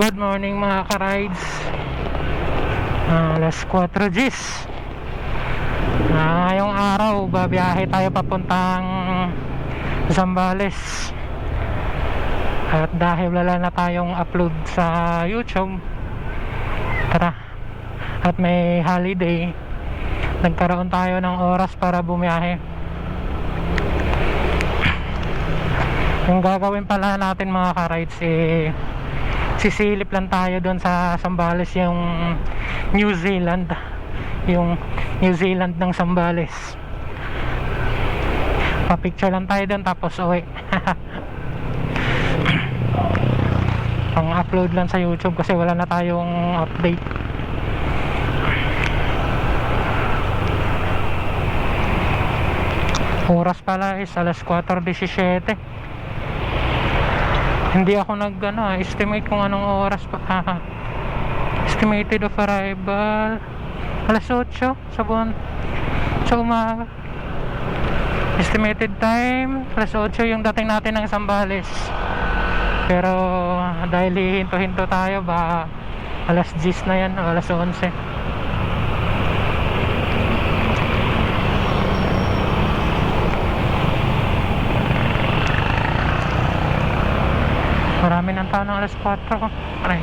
Good morning mga ka-rides. Alas 4 Gs. Ngayong araw babiyahe tayo papuntang Zambales. At dahil wala na tayong upload sa YouTube, tara, at may holiday, nagkaroon tayo ng oras para bumiyahe. Yung gagawin pala natin mga ka-rides, sisilip lang tayo doon sa Zambales, yung New Zealand, yung New Zealand ng Zambales. Pa-picture lang tayo doon tapos uwi. Pang-upload lang sa YouTube kasi wala na tayong update. Oras pala is alas 4:17. Hindi ako estimate kung anong oras pa. Estimated of arrival alas 8 sa umaga. Estimated time alas 8 yung dating natin ng Zambales. Pero dahil hinto-hinto tayo, ba alas 10 na yan o alas 11. Marami ng tao ng alas 4 ko. Aray.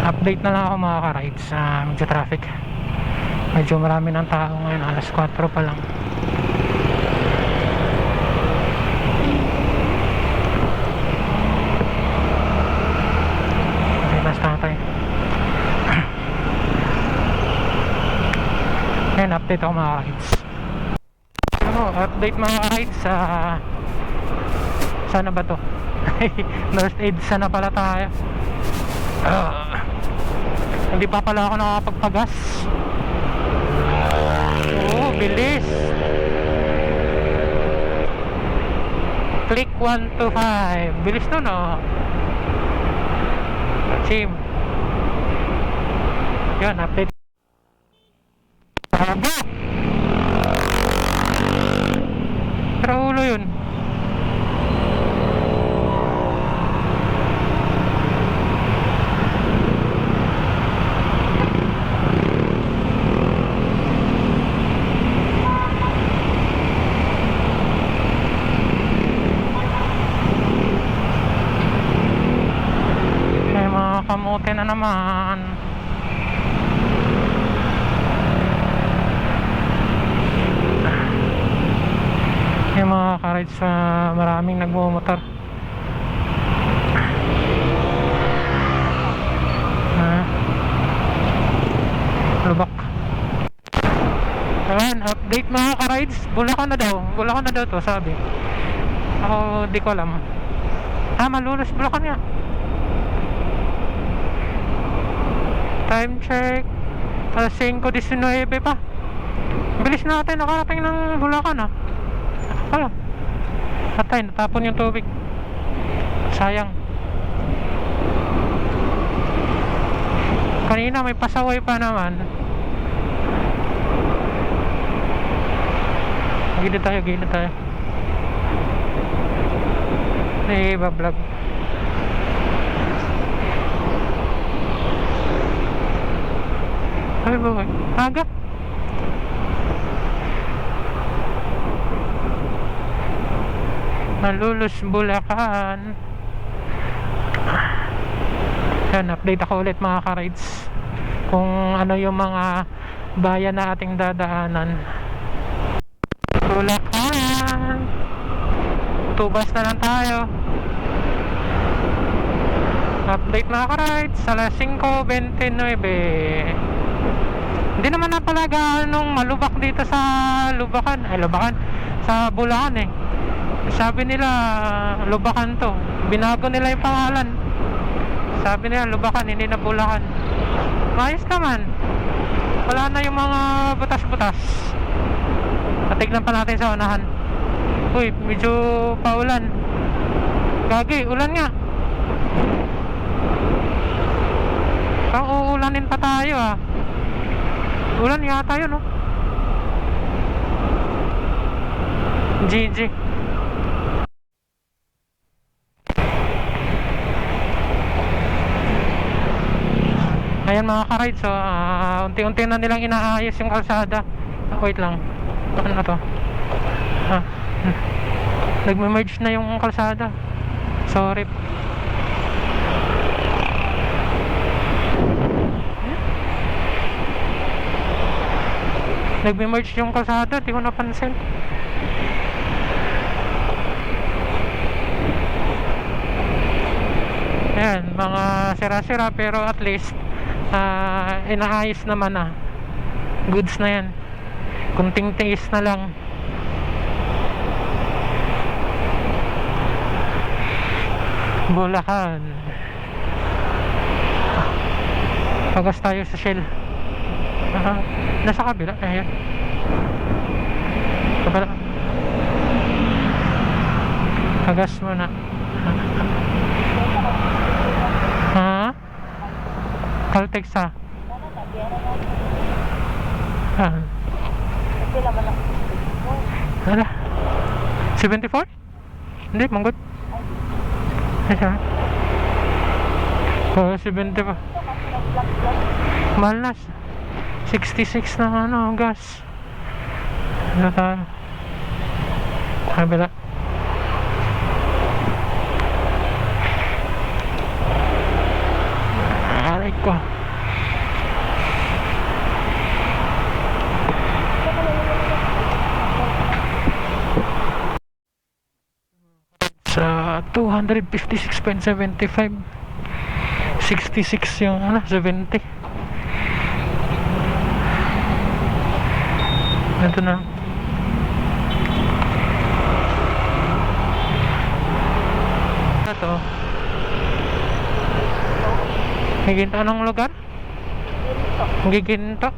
Update na lang ako mga ka-rides sa medyo traffic. Medyo marami ng tao ngayon, alas 4 pa lang. Okay, basta tayo. Ngayon, update ako mga ka-rides. Update mga ka-rides sa sana ba to? North EDSA na pala tayo. Hindi pa pala ako nakapagpagas. Bilis. Click 1 to 5. Bilis no, no? Sim. Yun, update. Tama. Pero ulo yun. Kamote na naman. Yung mga ka-rides sa maraming nagmumotor. Lubak. Ayan, update mga ka-rides. Bulacan na daw to, sabi. Ako di ko alam. Malulos Bulacan nga. Time check alas 5:19 pa. Bilis natin nakarating ng Bulacan patay, natapon yung tubig, sayang. Kanina may pasaway pa naman. Gilid tayo bablog. Ay ba? Aga? Malulus Bulacan. Yan, update ako ulit mga ka-rides kung ano yung mga bayan na ating dadaanan. Bulacan. Tubas na lang tayo. Update mga ka-rides alas 5:29. Hindi naman na pala ganong malubak dito sa Lubacan. Sa Bulacan Sabi nila Lubacan to. Binago nila yung pangalan. Sabi nila Lubacan, hindi na Bulacan. Maayos naman. Wala na yung mga butas-butas. Patignan pa natin sa unahan. Uy, medyo paulan. Gagi, ulan nga. Pang uulanin pa tayo Ulan yata yun GG. Ayan mga ka-ride, so unti-unti na nilang inaayos yung kalsada. Wait lang, ano na to? Nagme-merge na yung kalsada. Sorry. Nagme-merge yung kalsada, di ko napansin. Ayan, mga sira-sira pero at least inaayos naman na. Goods na yan. Kunting tiis na lang. Bulacan. Pagas tayo sa Shell. Nasa kabila. Ayan. Kabila. Pagas muna. Caltex ha? Ano? 74? Hindi, manggot. Ayan. 70 pa. Mahal na. 66 na ano, gas. Ano tayo? Kabila. Aray ko. Sa 256.75, 66 yung ano, 70. Ito na. Ito. Giginto, anong lugar? Giginto.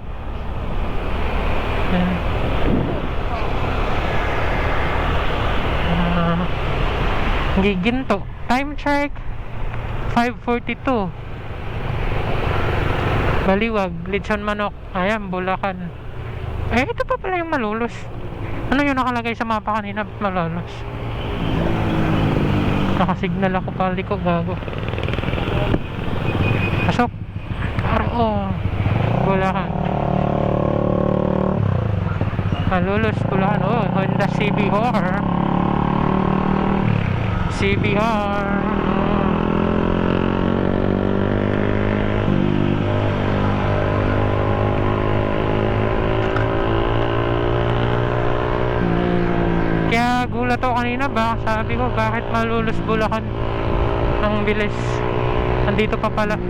Giginto. Time check 5:42. Baliwag, Lechon Manok. Ayan, Bulacan. Ito pa pala yung Malolos. Ano yung nakalagay sa mapa kanina? Malolos. Nakasignal ako, pali ko, gago. Pasok. Bulacan. Malolos, Bulacan. Honda CBR. Kaya gulat ako kanina ba, sabi ko bakit Malolos, Bulacan ang bilis. Andito pa pala.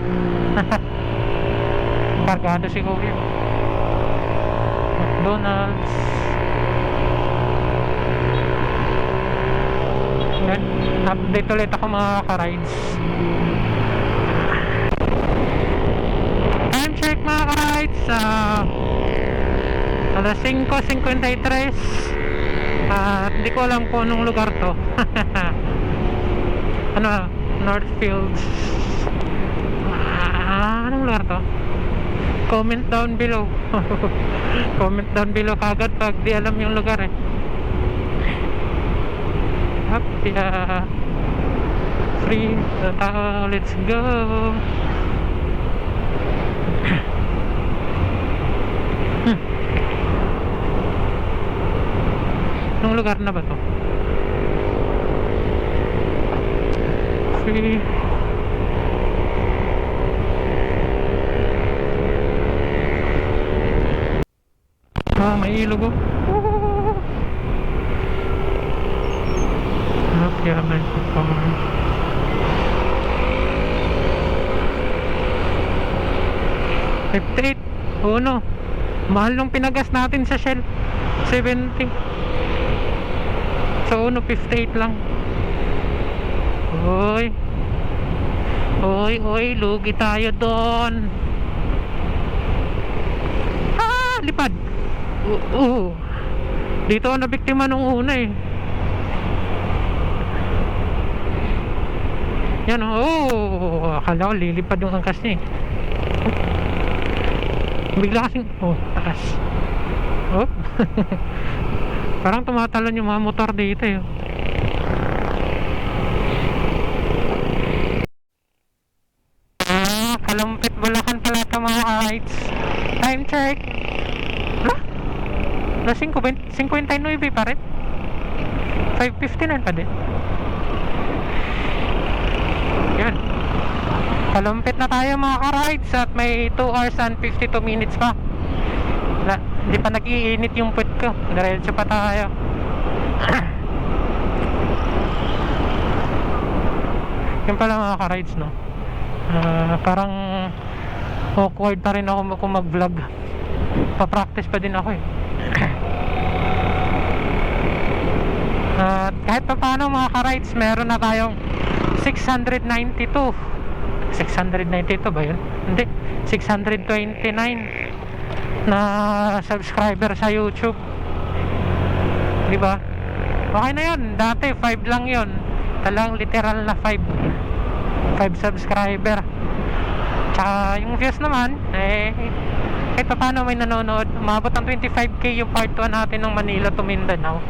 Kargado si Kuya. McDonald's. Yan. Update ulit ako mga ka-rides. Time check mga ka-rides. Alas 5:53. Hindi ko alam kung anong lugar to. Ano? Northfields. Anong lugar to? Comment down below. Comment down below kagad pag di alam yung lugar eh. Free tao, let's go. Anong lugar na ba to? Free. May ilog oh. Yaman ko pa. 58. Oo no. Mahal nung pinagas natin sa Shell. 70. So no, 58 lang. Oy, lugi tayo doon. Lipad. Dito ako nabiktima nung una eh. Yan akala ko lilipad yung angkas niya eh. Bigla kasing taas. Parang tumatalon yung mga motor dito eh. Kalumpit Bulacan pala ito mga rides. Time check. Na 59 pa rin. 5:59 pa din. Yan. Kalumpit na tayo mga ka-rides at may 2 hours and 52 minutes pa. Hindi pa nag-iinit yung puwet ko. Diretso pa tayo. Yun pala mga ka-rides, no? Parang awkward pa rin ako kung mag-vlog. Pa-practice pa din ako eh. At kahit pa paano mga ka-rides, meron na tayong 692 ba yun? Hindi, 629 na subscriber sa YouTube. Diba? Okay na yun. Dati 5 lang yun. Talang literal na 5 subscriber. Tsaka yung views naman kahit pa paano may nanonood. Umabot ng 25k yung part 1 natin ng Manila to Mindanao.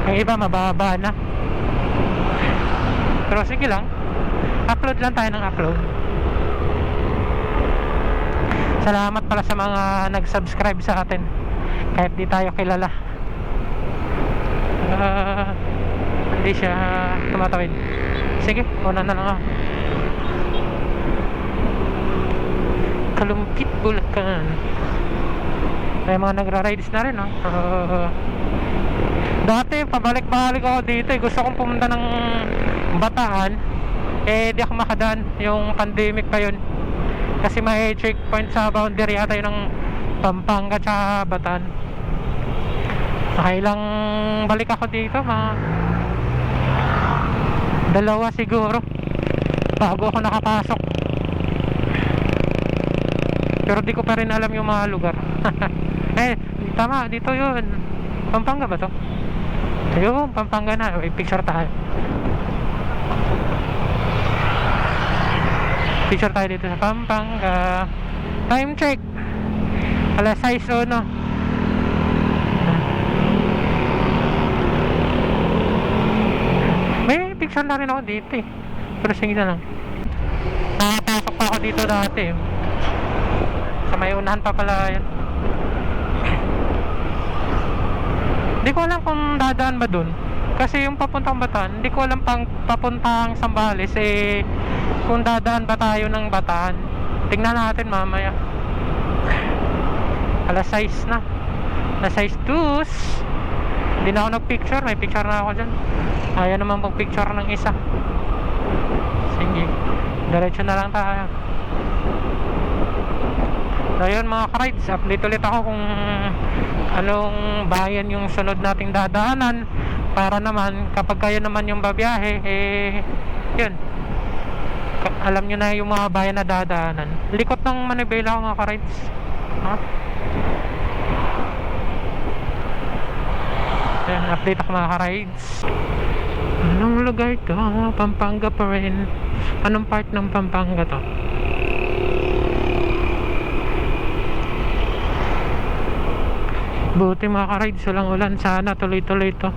Yung iba mababa na. Pero sige lang, upload lang tayo ng upload. Salamat pala sa mga nag-subscribe sa atin kahit di tayo kilala. Hindi siya tumatawid. Sige, una na lang ako. Kalumpit Bulacan. May mga nagra-rides na rin dati pabalik-balik ako dito eh. Gusto kong pumunta ng Bataan di ako makadaan. Yung pandemic pa yun. Kasi may checkpoint sa boundary yata yun ng Pampanga tsaka Bataan. Nakailang balik ako dito, mga 2 siguro bago ako nakapasok. Pero di ko pa rin alam yung mga lugar. Tama, dito yun. Pampanga ba to? Ayun, Pampanga na. Picture tayo. Picture tayo dito sa Pampanga. Time check 6:01. May picture na rin ako dito eh. Pero sige na lang. Nakapasok pa ako dito dati. Sa may unahan pa pala yan. Hindi ko alam kung dadaan ba dun. Kasi yung papuntang Bataan, hindi ko alam pang papuntang Sambales kung dadaan ba tayo ng Bataan. Tingnan natin mamaya. 6 na. 6:02. Hindi na ako nagpicture. May picture na ako dyan. Ayaw naman pag-picture ng isa. Sige, diretso na lang tayo. So yun mga ka-rides, update ulit ako kung anong bayan yung sunod nating dadaanan, para naman kapag kayo naman yung babiyahe yun, alam nyo na yung mga bayan na dadaanan. Likot ng Manibela ako mga ka-rides. Yan, update ako mga ka-rides. Anong lugar to? Pampanga pa rin. Anong part ng Pampanga to? Buti mga ka-rides, walang ulan. Sana tuloy-tuloy to.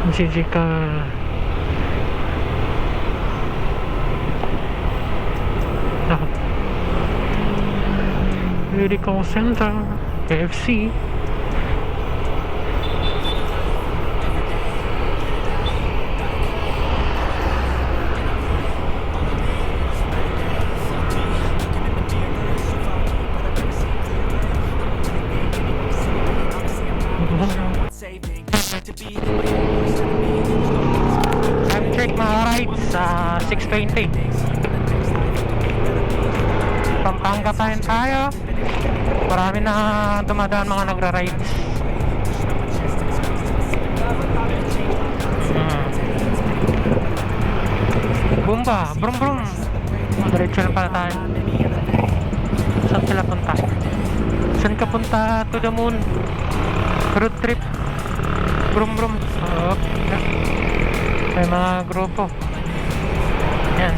Jessica Medical Center, KFC. Time check mga rides sa 6:20. Pampanga pa rin tayo. Marami na dumadaan mga nagra-rides. Bumba, brum brum. Diretso na pala tayo. Saan sila punta? Saan ka punta? To the moon. Road trip. Brum brum. Oh, yeah. May mga grupo. Yan.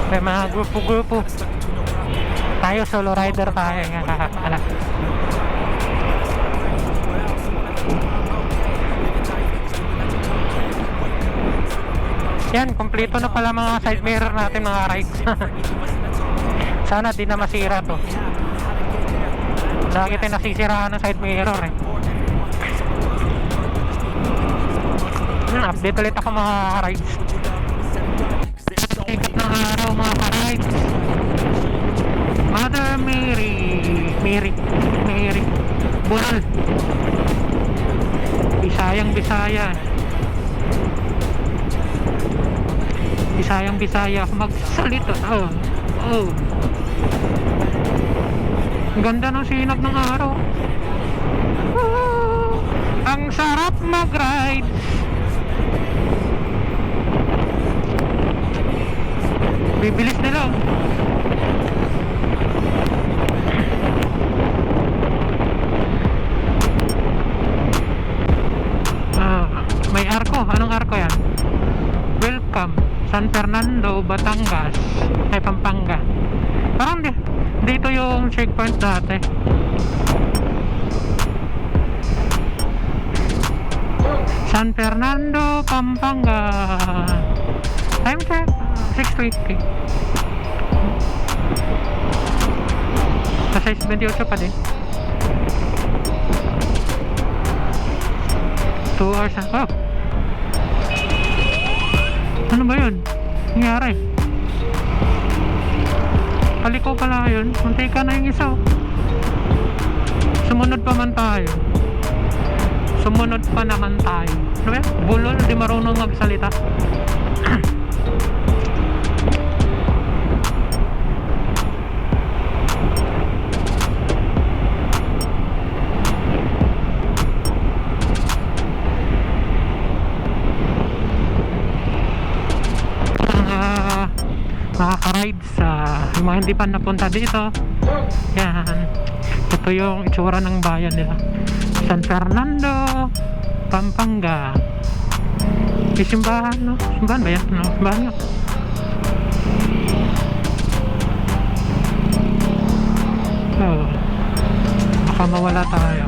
May mga grupo-grupo. Tayo solo rider tayo. Ala. Yan, kompleto na pala mga side mirror natin, mga rides. Sana di na masira to. Lagi tayo nasisiraan ng side mirror eh. Update ulit ako mga rides. Sikat ng araw mga rides. Mother Mary Bunal. Bisaya ako magsalita. Oh. Ang ganda ng sinag ng araw. Ang sarap mag-ride. Bibilis nila. May arko. Anong arko yan? Welcome San Fernando, Batangas. Ay, Pampanga. Parang dito yung checkpoint dati. San Fernando, Pampanga. Time check 6:20. Sa 6:28 pa din. 2 hours na. Oh, ano ba yun? Nangyari? Paliko pala yun. Munti ka na yung isa. Sumunod pa naman tayo. Ano ba yun? Bulol, di marunong magsalita. Makaka-rides yung mga hindi pa napunta dito. Yan, ito yung itsura ng bayan nila, San Fernando, Pampanga. May simbahan, no? Simbahan ba yan? No? Simbahan nga. Baka mawala tayo.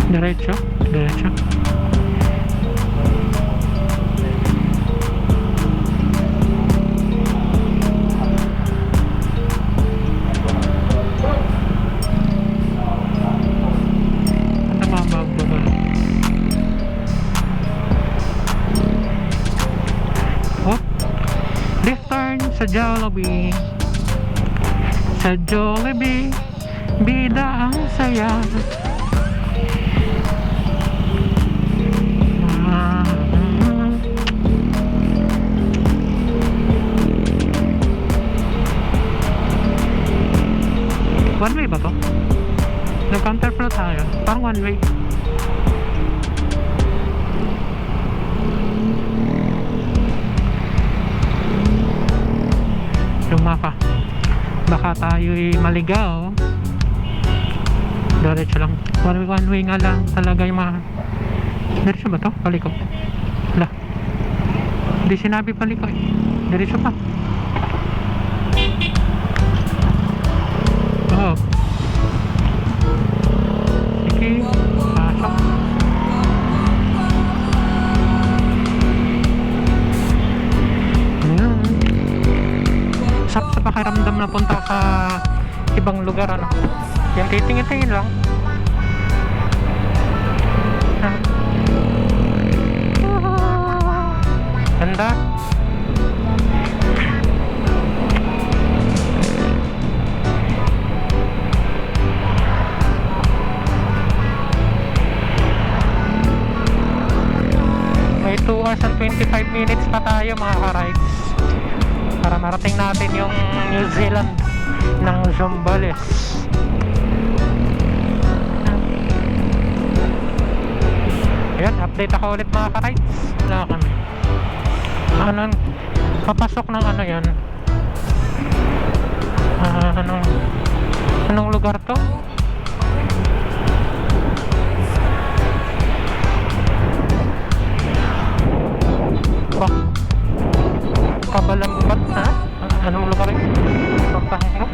Diretso. Left turn sa Jollibee, bida ang saya. One way ba to? Nag-counterflow tayo. Parang one way. Yung mapa. Baka tayo'y maligaw. Diretso lang. One way nga lang talaga yung mga... Diretso ba to? Paliko. Wala. Hindi sinabi paliko eh. Diretso pa. Oh. Sige. Pasok. Sa pakiramdam na punta ka ibang lugar, ano? Yan, titingin-tingin lang. Ganda. May 2 hours and 25 minutes pa tayo mga ka-rides para marating natin yung New Zealand ng Zambales. Ayan, update ako ulit mga ka-rides. Wala kami. Papasok ng ano yan, Anong lugar to? Kabalambat na? Anong lugar yun? Pampanga?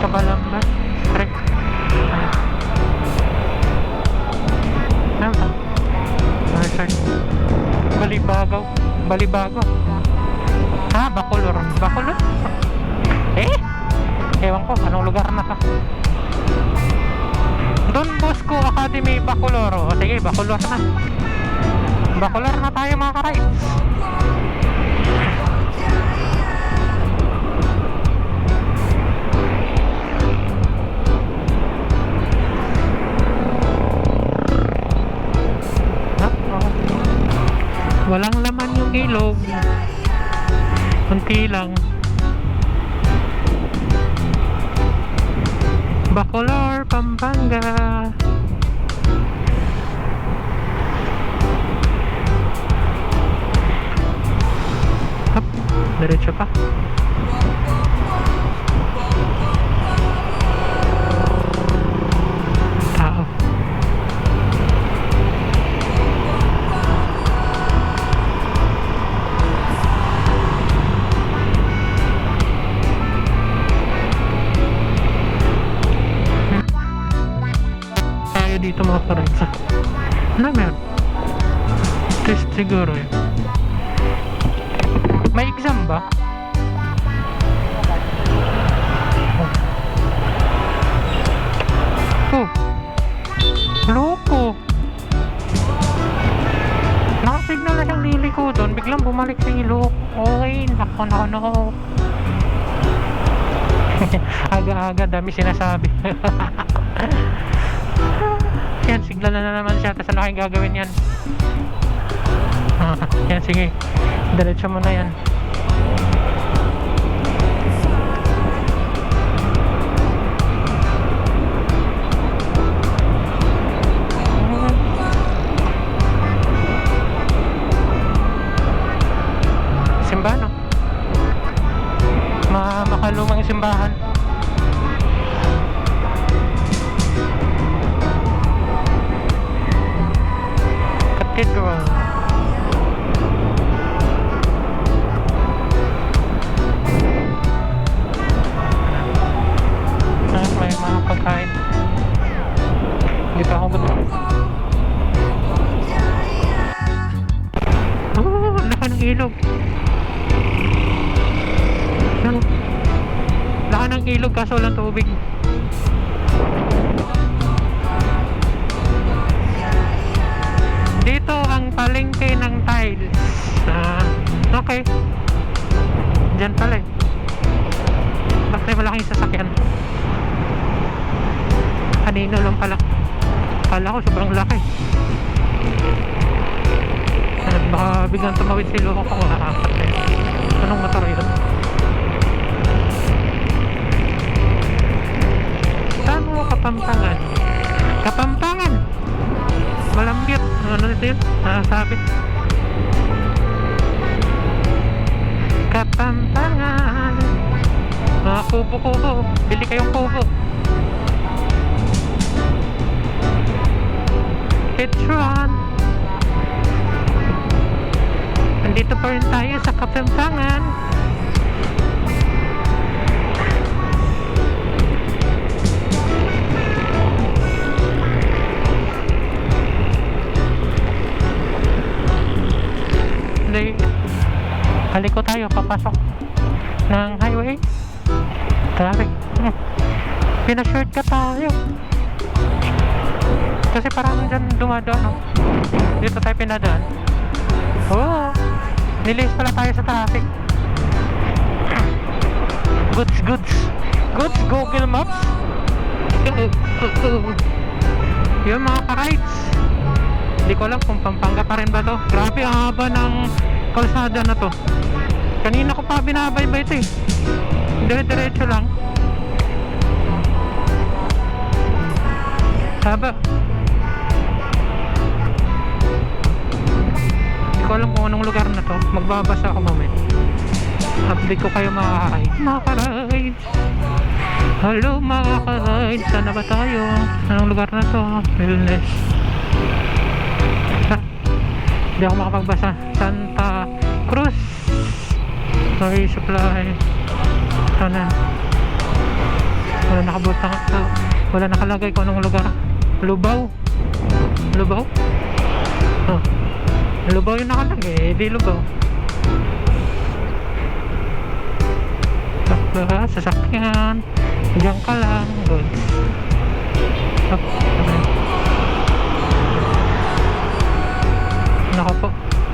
Kabalambat? Trek? Ano ba? Balibagaw? Balibago? Bacolor? Bacolor? Ewan ko, anong lugar na to? Don Bosco Academy, Bacolor. O sige, Bacolor na. Bacolor na tayo mga ka-rides. Walang laman yung ilog. Kunti lang. Bacolor, Pampanga. Hop, diretso pa. Tao. Dito mga ka-rides. Ano meron? Test siguro yun. May exam ba? Oh, loko. Nakasignal na siyang liliko doon. Biglang bumalik sa ilok. Okay, nako. Aga-aga, dami sinasabi. Yan, signal na naman siya. Tapos ano kayong gagawin yan? Yan, sige. Diretso mo na yan. Simbahan, no? Makalumang simbahan. Cathedral. May mga pagkain. Hindi pa ako gutom. Laka ng ilog. Laka ng ilog kaso walang tubig. Dito ang palengke ng tiles. Okay. Diyan pala eh. Bakit may malaking sasakyan? Kanino lang pala. Kala ko sobrang laki. Baka biglang tumawid si loko ko. Anong motor yun? Saan mo Kapampangan? Kapampangan! Malambit. Ano nito yun? Sabi. Kapampangan. Mga kubo-kubo. Bili kayong kubo. Petron. Nandito pa rin tayo sa Kapampangan. Haliko tayo papasok ng highway. Traffic. Pina-shortcut tayo. Kasi parang dyan dumadaan, no? Dito tayo pinadaan. Oh, nilis pala tayo sa traffic. Goods Google Maps. Yun mga ka-rides. Hindi ko alam kung Pampanga pa rin ba to. Grabe ang haba ng kalsada na to. Kanina ko pa binabaybay ito eh. Dire-diretso lang. Haba. Hindi ko alam kung anong lugar na to. Magbabasa ako mamaya. Update ko kayo mga ka-rides. Hello mga ka-rides, saan na ba tayo? Anong lugar na to? Wellness. Hindi ako makapagbasa. Santa Cruz. Okay, supply. Sana. Wala nakalagay kung anong lugar. Lubao. Lubao? Oh. Lubao yung nakalagay. Di Lubao. Sasakyan. Diyan ka lang. Good. Nako po.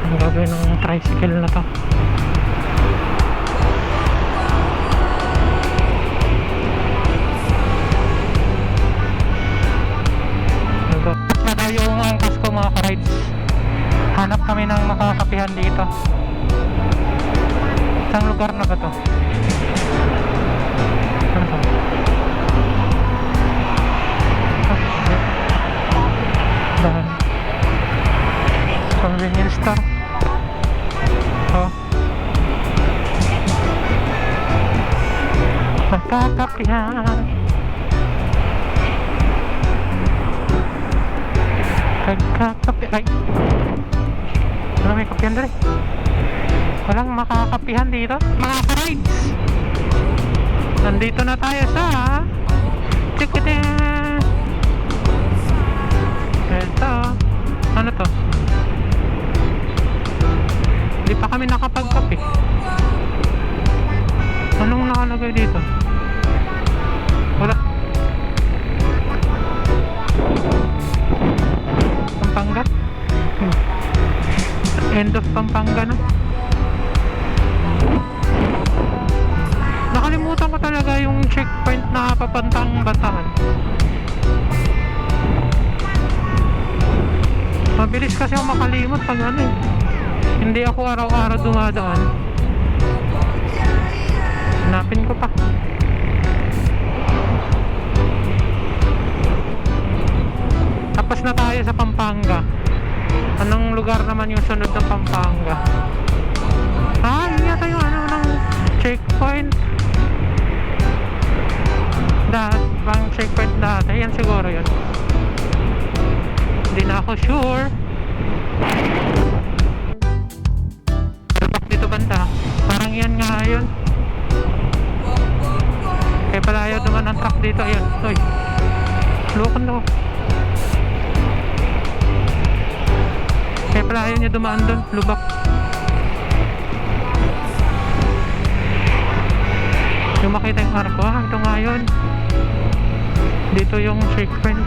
Ang gagawin ng tricycle na to? Na yung angkas ko mga ka-rides. Hanap kami ng makakapihan dito. Isang lugar na ba to? Ano to? Dahan. Convenience store. Oh. Makakapihan. Nagkakapi. Ay, wala may kapihan dali. Walang makakapihan dito mga ka-rides. Nandito na tayo sa Tikita. Ito. Ano to? Hindi pa kami nakapagkapi. Anong nakalagay dito? Wala. Pampanga? End of Pampanga na. Nakalimutan ko talaga yung checkpoint na papantang Bataan. Mabilis kasi ako makalimot pag ano eh. Hindi ako araw-araw dumadaan. Hanapin ko pa. Tapos na tayo sa Pampanga. Anong lugar naman yung sunod ng Pampanga? Ah, yun yata yung ano ng checkpoint. Pang checkpoint dati. Yan siguro yun. Hindi na ako sure. Dito banda. Parang yan nga yun. Kaya pala ayaw duman ang truck dito. Ayun. Uy. Lukon daw. Kaya pala ayaw niya dumaan doon. Lubak. Yung makita yung arko. Ah, ito nga yun. Dito yung checkpoint.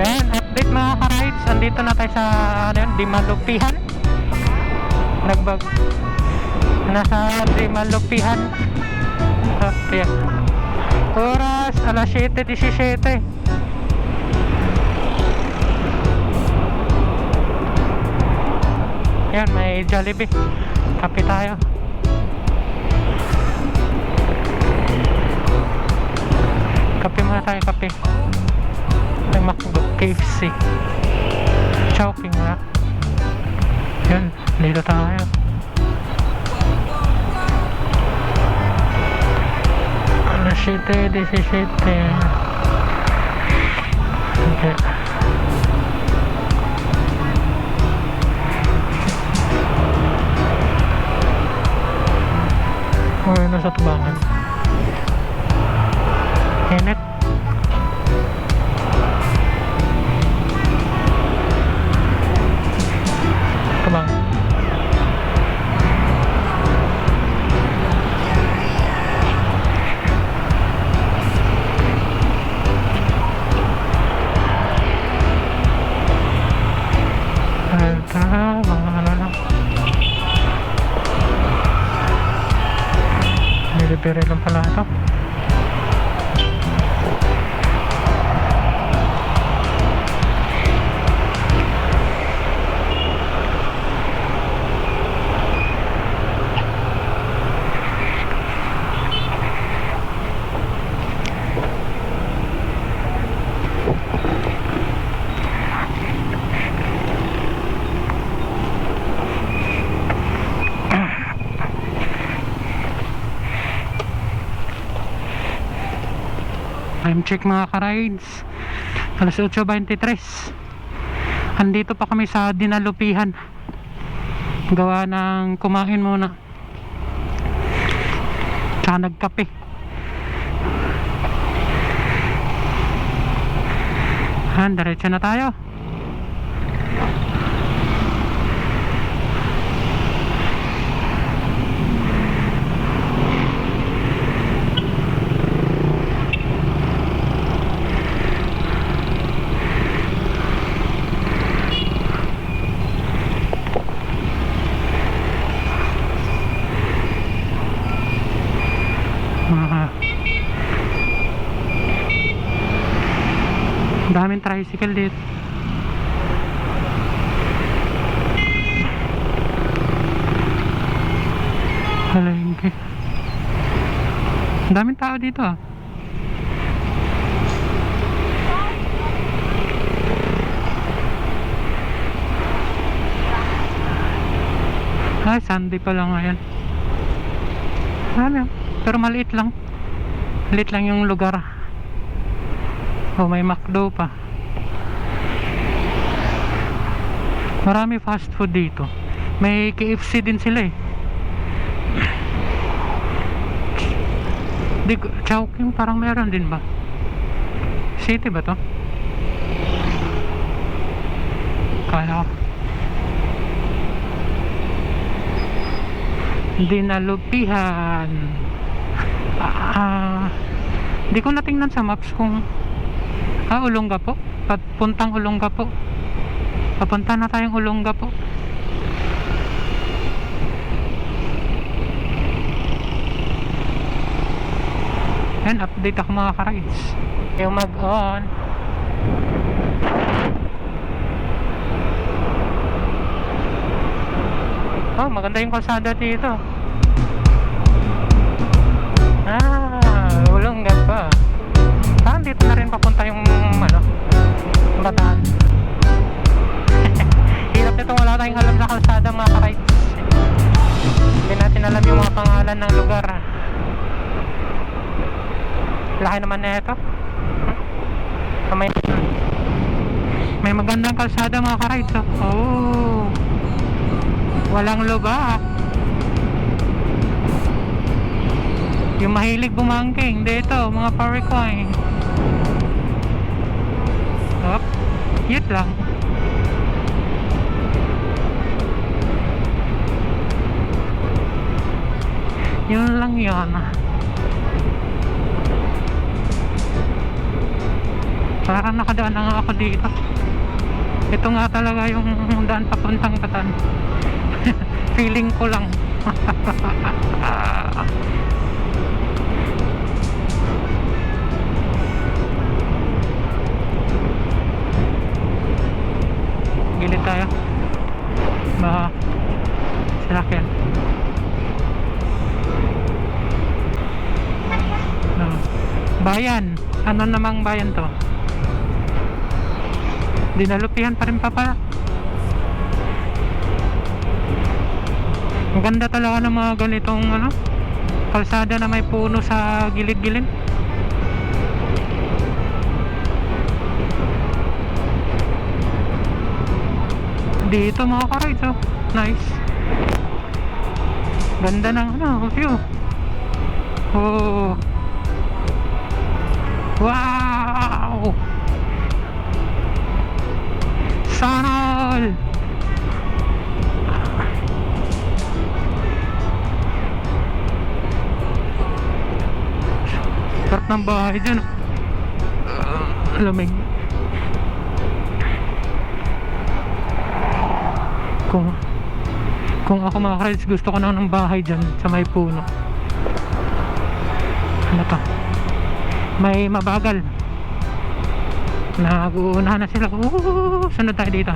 Yan, update mga ka-rides. Andito na tayo sa ano yun, Dimalupihan. Nasa Dimalupihan. Yan. Oras alas 7:17. Yan, may Jollibee. Kape tayo. Kape muna tayo, kape. May McDo, KFC. Chowking na. Yan, dito tayo. Alas 7:17. Okay. Nasa tubangan. Init. Tubang. Mga ano lang. Nilipiri lang pala ito. Time check mga ka-rides, alas 8:23. Andito pa kami sa dinalupihan, gawa ng kumain muna tsaka nagkape. Diretso na tayo. Daming tricycle dito. Halingki. Daming tao dito ah. Ay, Sunday pa lang ngayon. Ano? Pero maliit lang. Maliit lang yung lugar. Oh, may McDo pa. Marami fast food dito. May KFC din sila eh. Chowking parang meron din ba? City ba to? Kala ko. Dinalupihan. Hindi ko natingnan sa maps kung Olongapo. Puntang Olongapo. Papunta na tayong Olongapo. Yan, update ako mga ka-rides. Yung mag-on. Oh, maganda yung kalsada dito. Olongapo. Saan dito na rin papunta yung Bataan. Hirap nito, wala tayong alam sa kalsada mga ka-rides. Hindi natin alam yung mga pangalan ng lugar. Laki naman na ito. May magandang kalsada mga ka-rides. Oh, walang lubak. Yung mahilig bumangking dito mga parikoy. Hop, yun lang. Yun lang yun. Parang nakadaan na nga ako dito. Ito nga talaga yung daan papuntang Bataan. Feeling ko lang. Gilid tayo. Baka silakyan. Bayan. Ano namang bayan to? Dinalupihan pa rin pala. Ang ganda talaga ng mga ganitong kalsada na may puno sa gilid-gilid. Dito mga ka-rides, oh. Nice. Ganda ng view. Oh. Wow. Sana all. Sarap ng bahay dyan. Lamig. Kung ako mga ka-rides, gusto ko na ng bahay dyan sa may puno. Ano to? May mabagal. Nag-uunahan na sila. Sunod tayo dito.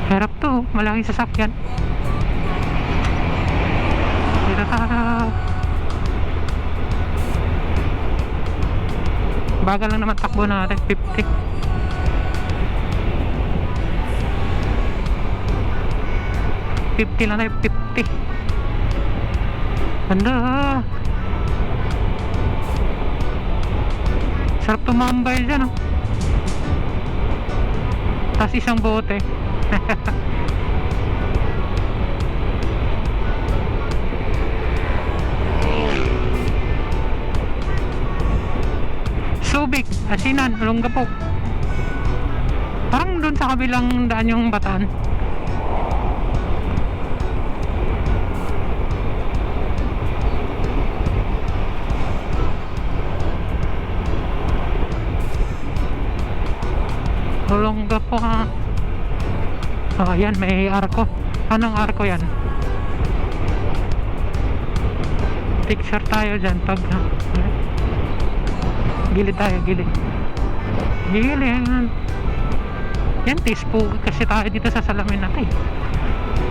Harap to, malaking sasakyan. Dito tayo. Bagal lang naman takbo natin, 50. Lang tayo, 50. Ganda. Sarap tumambay dyan, oh. Tas isang bote. Subic, Asinan, Olongapo. Parang doon sa kabilang daan yung Bataan. Olongapo ha. Oh, yan, may arko. Anong arko yan? Picture tayo dyan pag gilid tayo, gilid. Gilid. Yan, tispo kasi tayo dito sa salamin natin.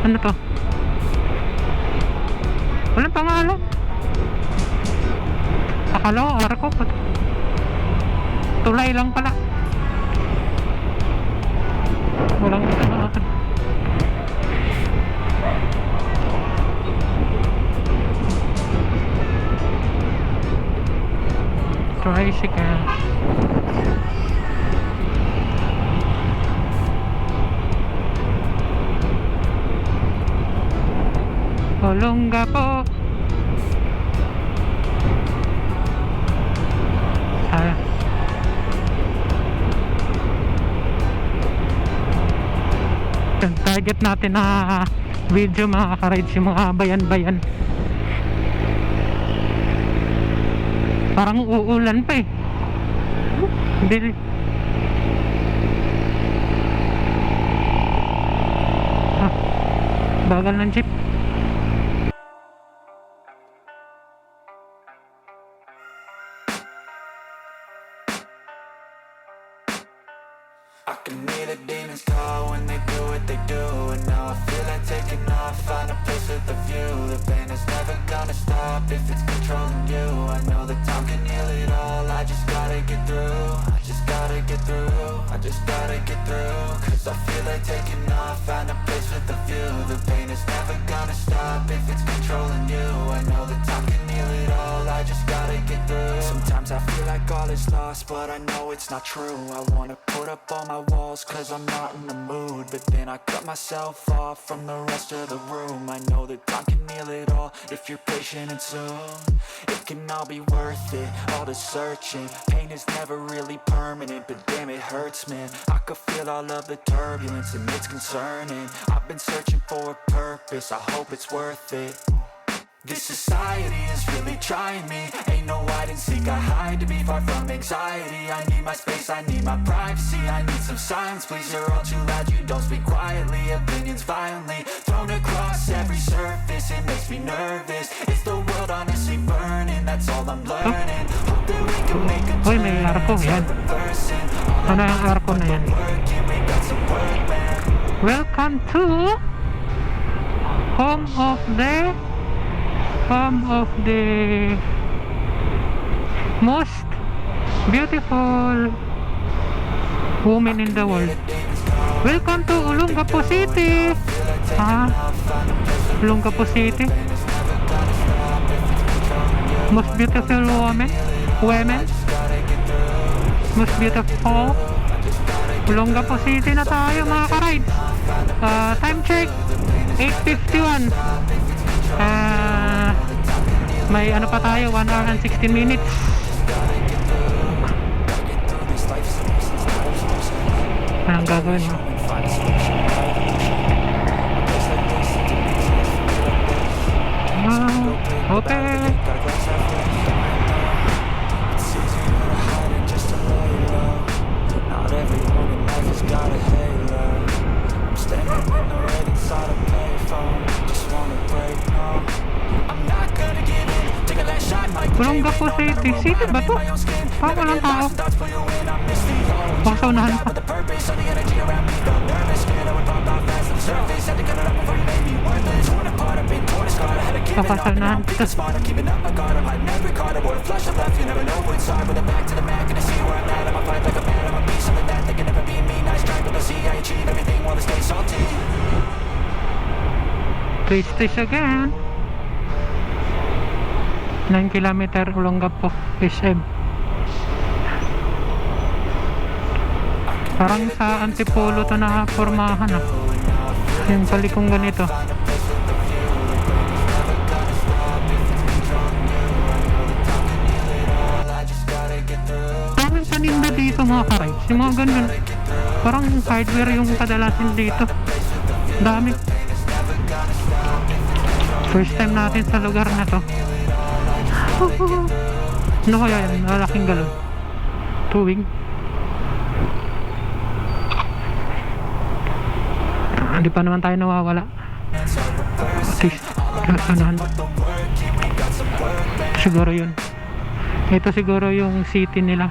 Ano to? Walang pangalan. Akala ko arko. Tulay lang pala. Walang pangalan. Tricycle. Olongapo. Target natin na video mga ka-rides, yung mga bayan-bayan. Parang uulan pa eh. Hindi. Bagal ng jeep. I can hear the demons call when they do what they do. And now I feel like taking off, find a place with a view. The pain is never gonna stop if it's controlling you. I know that time can heal it all, I just gotta get through. I just gotta get through, I just gotta get through. Cause I feel like taking off, find a place with a view. The pain is never gonna stop if it's controlling you. I know that time can heal it all, I just gotta get through. Sometimes I feel like all is lost, but I know it's not true. I wanna put up all my walls cause I'm not in the mood, but then I cut myself off from the rest of the room. I know that time can heal it all if you're patient and soon it can all be worth it, all the searching. Pain is never really permanent, but damn it hurts, man. I could feel all of the turbulence and it's concerning. I've been searching for a purpose, I hope it's worth it. This society is really trying me. Ain't no hide and seek, I hide to be far from anxiety. I need my space, I need my privacy. I need some silence, please, you're all too loud. You don't speak quietly, opinions violently thrown across every surface. It makes me nervous. It's the world honestly burning, that's all I'm learning. Hope that we can make a Hoy, may arko yan. Ano yung arko na yan? Welcome to home of the most beautiful woman in the world. Welcome to Olongapo City. Olongapo City. Most beautiful women. Most beautiful. Olongapo City na tayo mga ka-rides. Time check 8:51. May ano pa tayo, 1 hour and 16 minutes. Anong gagawin mo? Okay. Not everyone in life has got a halo. I'm standing in the red inside a payphone. Just wanna break, no. I'm not gonna give in. Take a last shot, Mike. Olongapo City. City ba to? Parang walang tao. Baka sa unahan pa. Papasal na. Twisties again. 9 km Olongapo SM. Parang sa Antipolo to na formahan ah. Yung palikong ganito. Parang paninda dito mga ka-rides. Yung mga ganun. Parang hardware yung kadalasan dito. Dami. First time natin sa lugar na to. Ano kaya yan? Malaking galon. Tuwing. Hindi pa naman tayo nawawala. At least, gano'n. Siguro yun. Ito siguro yung city nila.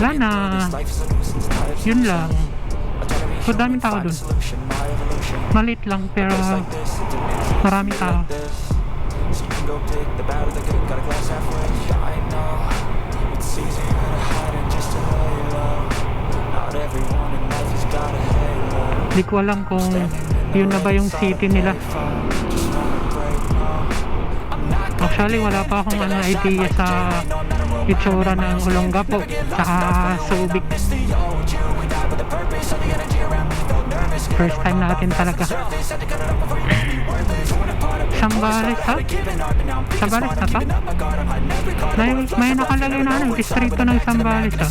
Wala na. Yun lang. So daming tao dun. Maliit lang pero maraming tao. Di ko alam kung yun na ba yung city nila. Actually wala pa akong idea sa itsura ng Olongapo tsaka Subic. First time natin talaga. Sambales ha? Sambales na to? May nakalagay na distrito ng Sambales ha?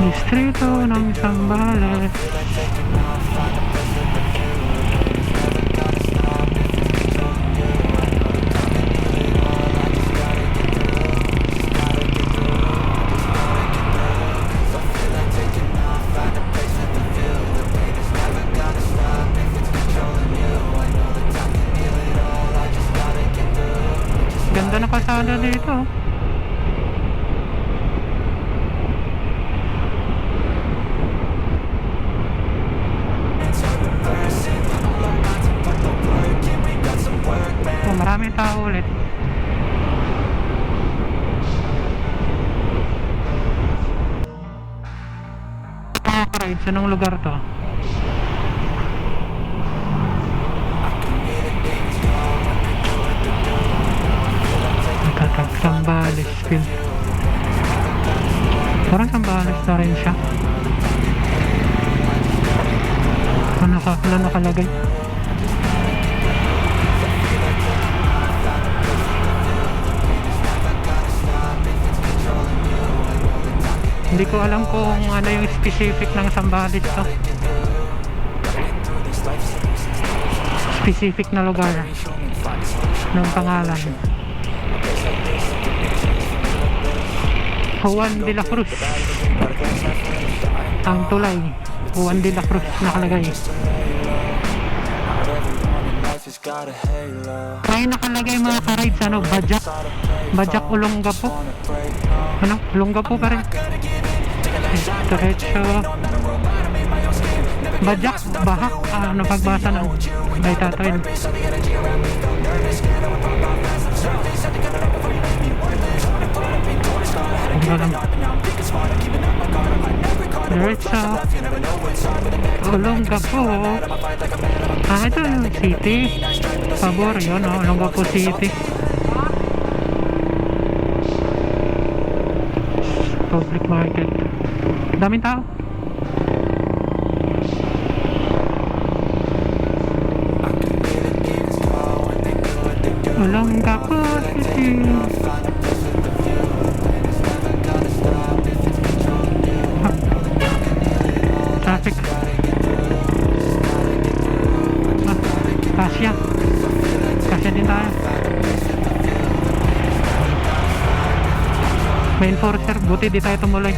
Distrito ng Sambales. Ganda na kalsada dito. Maraming tao ulit. Nakaka-ride, anong lugar to? Natatag Sambales still. Parang Sambales na rin siya. Wala nakalagay. Hindi ko alam kung ano yung specific ng Sambales to. Specific na lugar ng pangalan. Juan de la Cruz. Ang tulay. Juan de la Cruz nakalagay. Kaya nakalagay mga ka-rides ano, Bajak. Bajak Olongapo. Ano? Olongapo pa rin. Diretso. Bajak, bahak. Ano pagbasa ng may tatuin. Hindi ko alam. Diretso. Olongapo. Ito yung city. Pabor yun, Olongapo City. Public market. Daming tao. Olongapo City. Traffic. Kasya. Tingin tayo. May enforcer, buti di tayo tumuloy.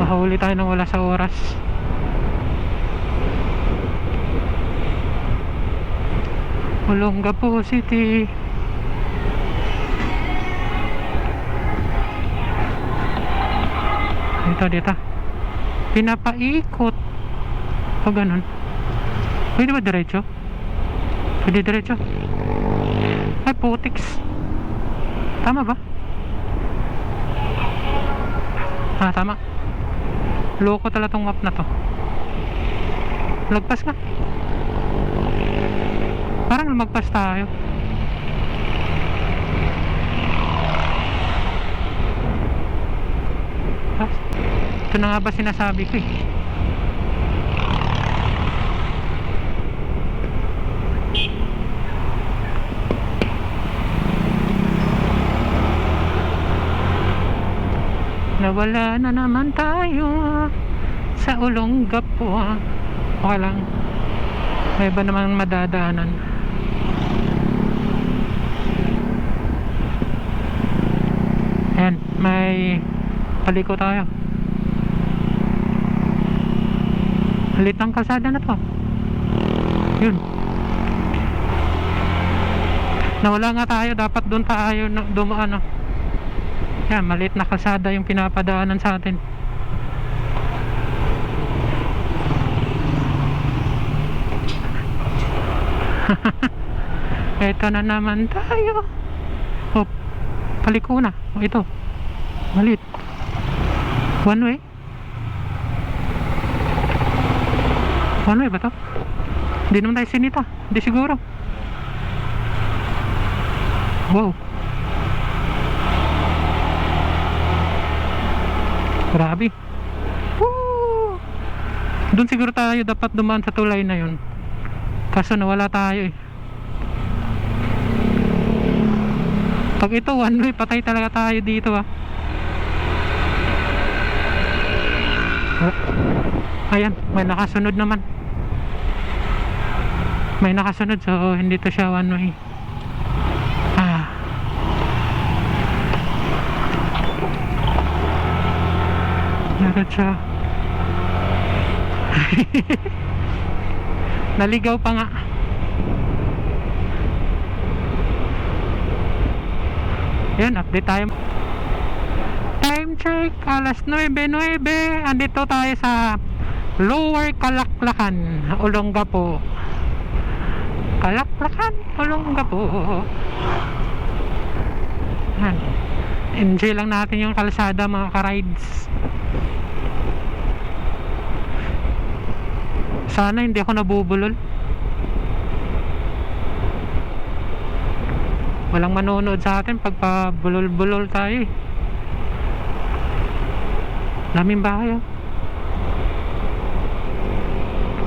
Mahuli tayo nang wala sa oras. Olongapo City. Dito. Pinapaikot. O ganun. Pwede ba diretso? Pwede diretso. Ay, putiks. Tama ba? Tama. Loko talaga tong map na to. Lagpas ka. Parang lumagpas tayo. Ito na nga ba sinasabi ko eh. Nawala na naman tayo sa Olongapo. Okay lang. May iba naman madadaanan. Ayan, may paliko tayo. Halit ng kalsada na to. Yun. Nawala nga tayo. Dapat doon tayo dumaan. Yan, maliit na kalsada yung pinapadaanan sa atin. Eto na naman tayo. Oh, paliko na. Oh, ito. Maliit. One way. One way ba to? Hindi naman tayo sinita. Hindi siguro. Wow. Grabe. Woo! Doon siguro tayo dapat dumaan sa tulay na yun. Kaso nawala tayo eh. Pag ito one way, patay talaga tayo dito ah. Ayan, may nakasunod naman. May nakasunod, so hindi to siya one way. Meron siya. Naligaw pa nga. Yan, update tayo. Time check, alas 9:09. Andito tayo sa Lower Kalaklakan, Olongapo. Kalaklakan, Olongapo. Yan. Enjoy lang natin yung kalsada mga ka-rides. Sana hindi ako nabubulol. Walang manonood sa atin pag pabulol-bulol tayo eh. Daming bahay oh.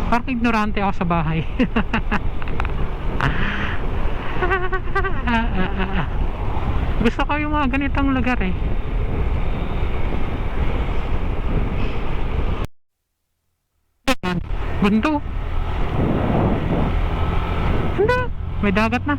Parang ignorante ako sa bahay. Gusto ko yung mga ganitong lugar eh. Bunto. Hindi. May dagat na.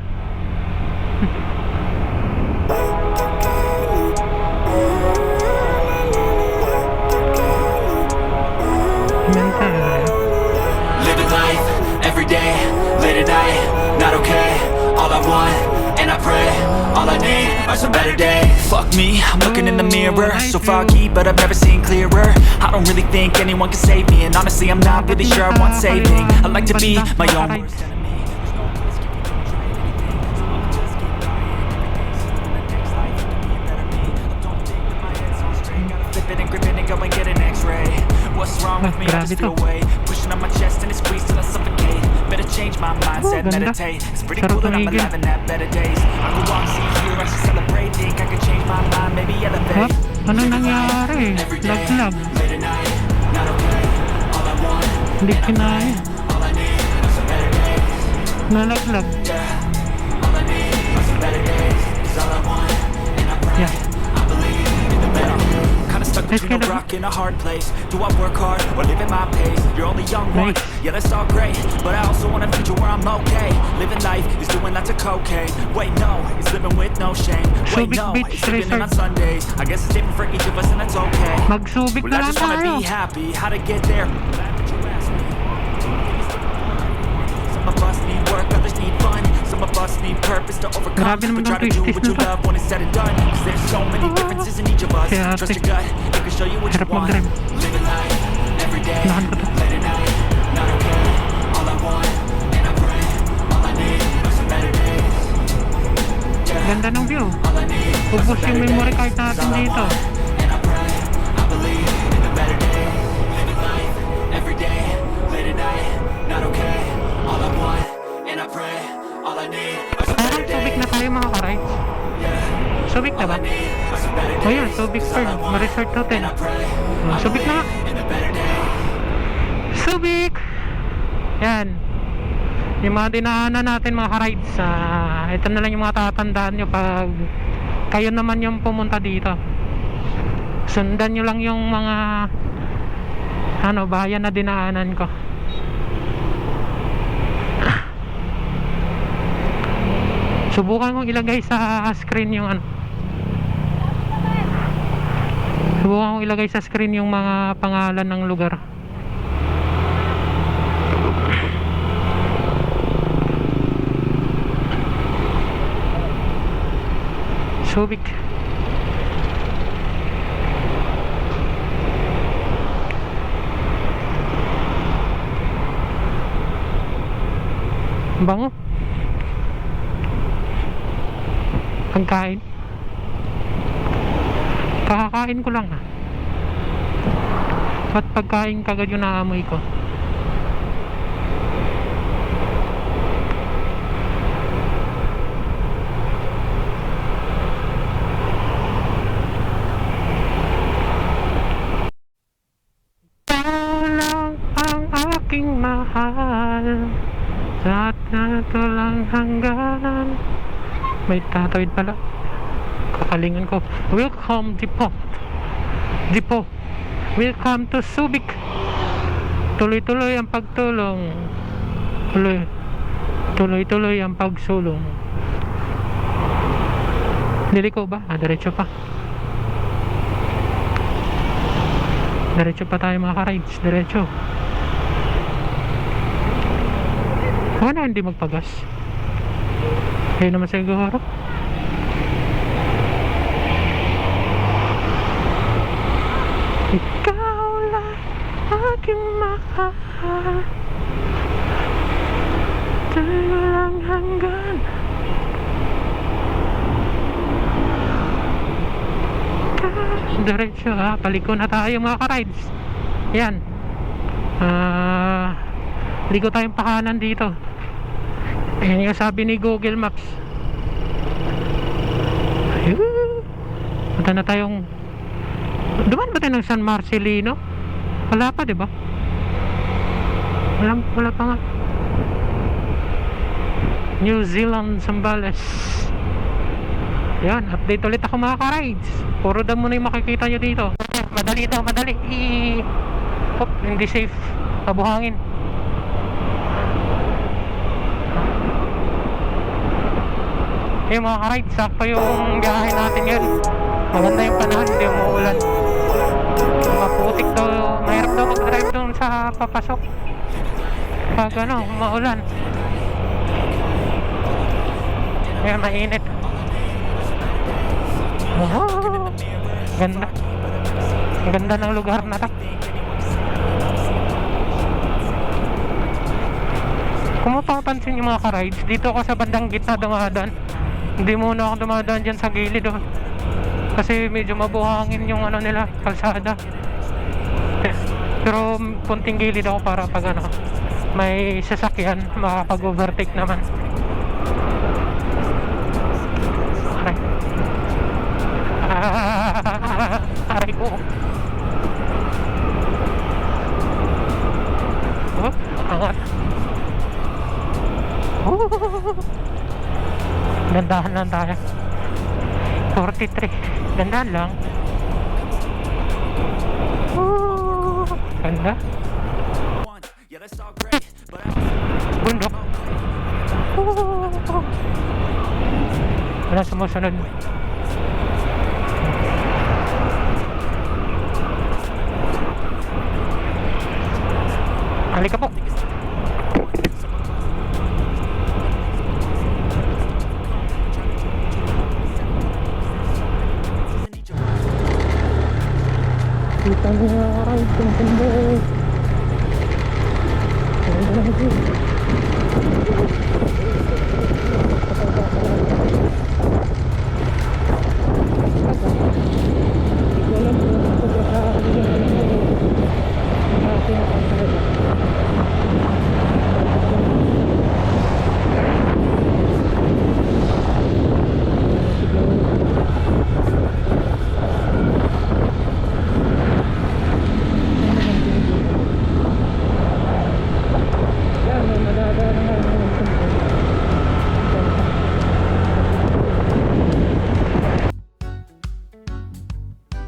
Living life, every day, late at night, not okay. All I want, and I pray, all I need are some better days. Fuck me, I'm looking in the mirror, so foggy, but I've never seen clearer. I don't really think anyone can save me, and honestly I'm not really sure I want saving. I like to be my own worst enemy. What's wrong with me? I just feel weight pushing on my chest and it squeezes till I suffocate. Better change my mindset, meditate. It's pretty cool that I'm alive and have better days. I go walk, see here, I should celebrate. Think I could change my mind, maybe elevate. Anong nangyari? Lag-lag. Hindi kinaya. Nalaglag. Yeah. Stuck between a rock and a hard place. Do I work hard or live at my pace? You're only young one. Yeah, that's all great, but I also want a future where I'm okay. Living life is doing lots of cocaine. Wait, no, it's living with no shame. Wait, Subic no, Beach it's living in on Resort. Sundays. I guess it's different for each of us, and that's okay. Magsubik Well, na I lang just wanna tayo. be happy. How to get there? Glad that you asked me. Some of us need work, others need fun. Some of us need purpose to overcome. Grabe naman But try ang to do twisties what you na to. love when it's said and done. 'Cause there's so many differences in each of us. Kaya Trust ate. your gut, it can show you what you Hirap want. mag-drive. Living life every day, Nakan ko to. late at night, not okay. All I want, and I pray, all I need are some better days. Yeah, Ganda ng view. all I need are Ubus some yung better memory days. card natin All I dito. want, and I pray, I believe in a better day. Living life every day, late at night, not okay. All I want, and I pray, all I need are some Parang better Subic days. na tayo mga ka-rides. Subic na ba? O yun, Subic Pearl, Resort Hotel. Subic na nga. Subic! Yan. Yung mga dinaanan natin mga ka-rides, ito na lang yung mga tatandaan nyo pag kayo naman yung pumunta dito. Sundan nyo lang yung mga bayan na dinaanan ko. Subukan kong ilagay sa screen yung Subukan kong ilagay sa screen yung mga pangalan ng lugar. Subic. Bango. Pagkain. Kakakain ko lang Ba't pagkain kagad yung naamoy ko? Ikaw lang ang aking mahal, at nato lang hangganan. May tatawid pala. Kakalingan ko. Welcome Dipo. Welcome to Subic. Tuloy-tuloy ang pagtulong. Tuloy-tuloy ang pagsulong. Liliko ba? Diretso pa. Diretso pa tayo mga ka-rides. Diretso. Wala hindi magpagas. Kaya naman siguro. Ikaw lang aking mahal, tayo lang hanggan. Diretso paliko na tayo mga ka-rides. Yan. Ligo tayong pakanan dito. Ayan yung sabi ni Google Maps. Ayun. Punta na tayong duman ba tayo ng San Marcelino? Wala pa, diba? Wala pa nga. New Zealand, Zambales. Yan, update ulit ako mga ka-rides. Puro dam muna yung makikita nyo dito. Madali daw, madali. Hindi safe. Mabuhangin. Yung mga ka-rides, sakto yung biyahe natin yun. Maganda yung panahon, hindi umuulan. Maputik daw, mahirap daw mag-drive doon sa papasok pag maulan. Ayan, mainit. Oh, ganda. Ang ganda ng lugar na to. Kung mapapansin yung mga ka-rides, dito ako sa bandang gitna dumadaan. Hindi muna ako dumadaan dyan sa gilid kasi medyo mabuhangin yung nila, kalsada. Pero punting gilid ako para pag may sasakyan, makapag-overtake naman. Aray. Aray ko. Angat. Gandahan lang tayo. 43. Ganda lang. Bundok. Wala sumusunod. Halika po. Kita niya ay tumbang. Ganda na ito.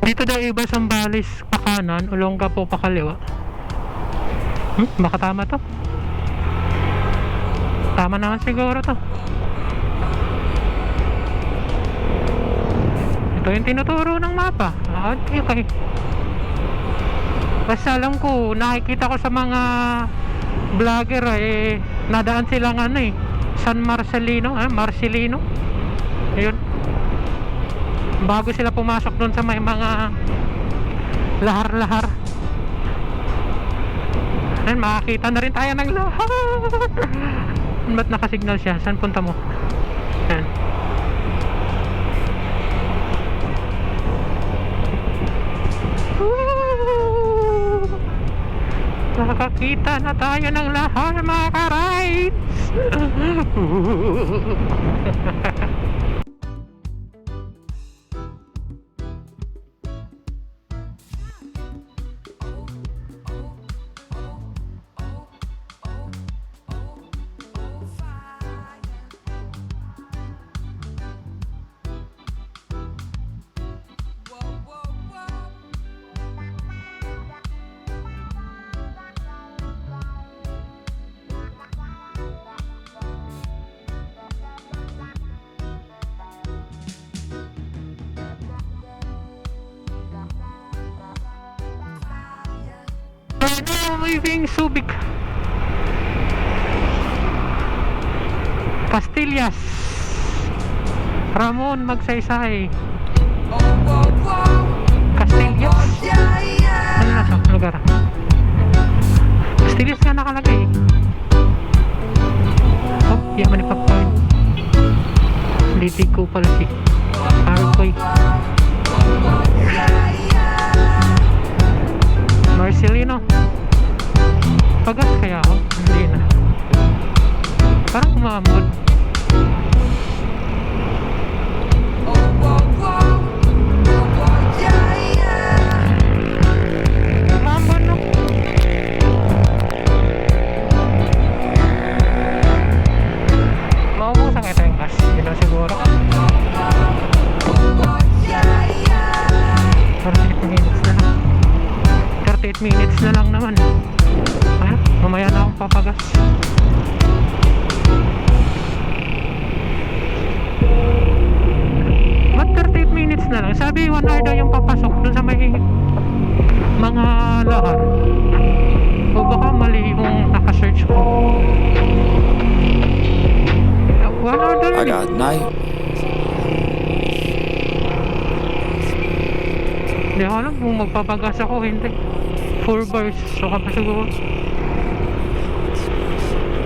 Dito daw iba Sambales pa kanan, Olonga po pa kaliwa. Baka tama to. Tama naman siguro to. Ito yung tinuturo ng mapa. Okay. Basta alam ko, nakikita ko sa mga vlogger nadaan silang San Marcelino, Marcelino. Ayun. Bago sila pumasok doon sa may mga lahar-lahar. Ayan, makakita na rin tayo ng lahar. Ba't nakasignal siya? Saan punta mo? Ayan. Nakakita na tayo ng lahar, mga ka-rides. Leaving Subic, Pastillas, Ramon Magsaysay, Pastillas. Ano na sa lugar? Pastillas nga nakalagay. Oh, yaman ni Papoy. Litig ko pala si Arcoy. Marcelino. Pagas kaya ako? Hindi na. Parang umamod. Umamod no? Maubusan kita yung gas. Yun na siguro. 38 minutes na lang. 38 minutes na lang naman. Mamaya na akong papagas. Ba't 38 minutes na lang? Sabi 1 hour daw yung papasok dun sa may mga lahar. O baka mali yung nakasearch ko. 1 hour daw yun. I got night. Hindi ko alam kung magpapagas ako hindi. 4 bars. So ka pa siguro.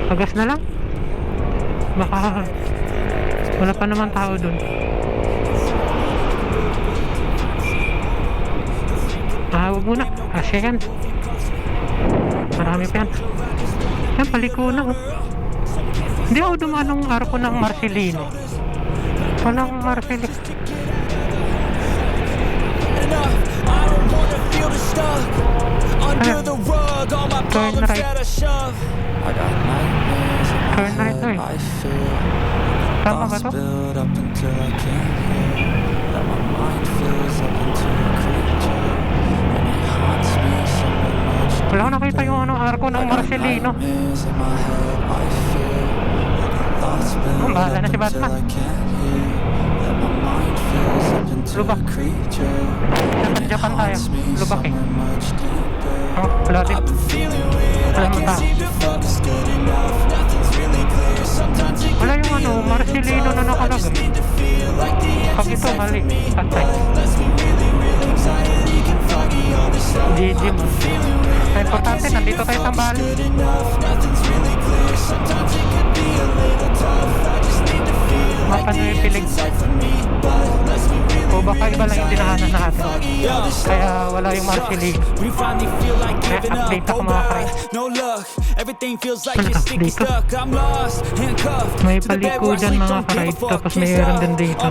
Pagas na lang. Baka wala pa naman tao dun. Huwag muna. Asya yan. Marami pa yan. Yan, paliko na. Hindi ako dumanong arko ng Marcelino. Walang Marcelino. Turn right. I got nightmares in my Turn right, head. right. I feel Tama ba thoughts to? build up until I can't hear. That my mind fills up into a creature, and it haunts me somewhere much Wala ko nakita yung ano, arko ng Marcelino. Ang bahala na si Batman. Lubak. Dapat Japan tayo. Lubak eh. Oh, wala din. Wala naman tao. Wala yung ano, Marcelino na nakalagay. Pag ito, mali. Patay. GG mo. Kaya importante, nandito tayo tambali. Mapa na yung pilig. O baka iba lang yung dinahanan natin. Kaya wala yung Marcelino. Kaya update ako mga karay. May paliko dyan mga karay. Tapos mayroon din dito.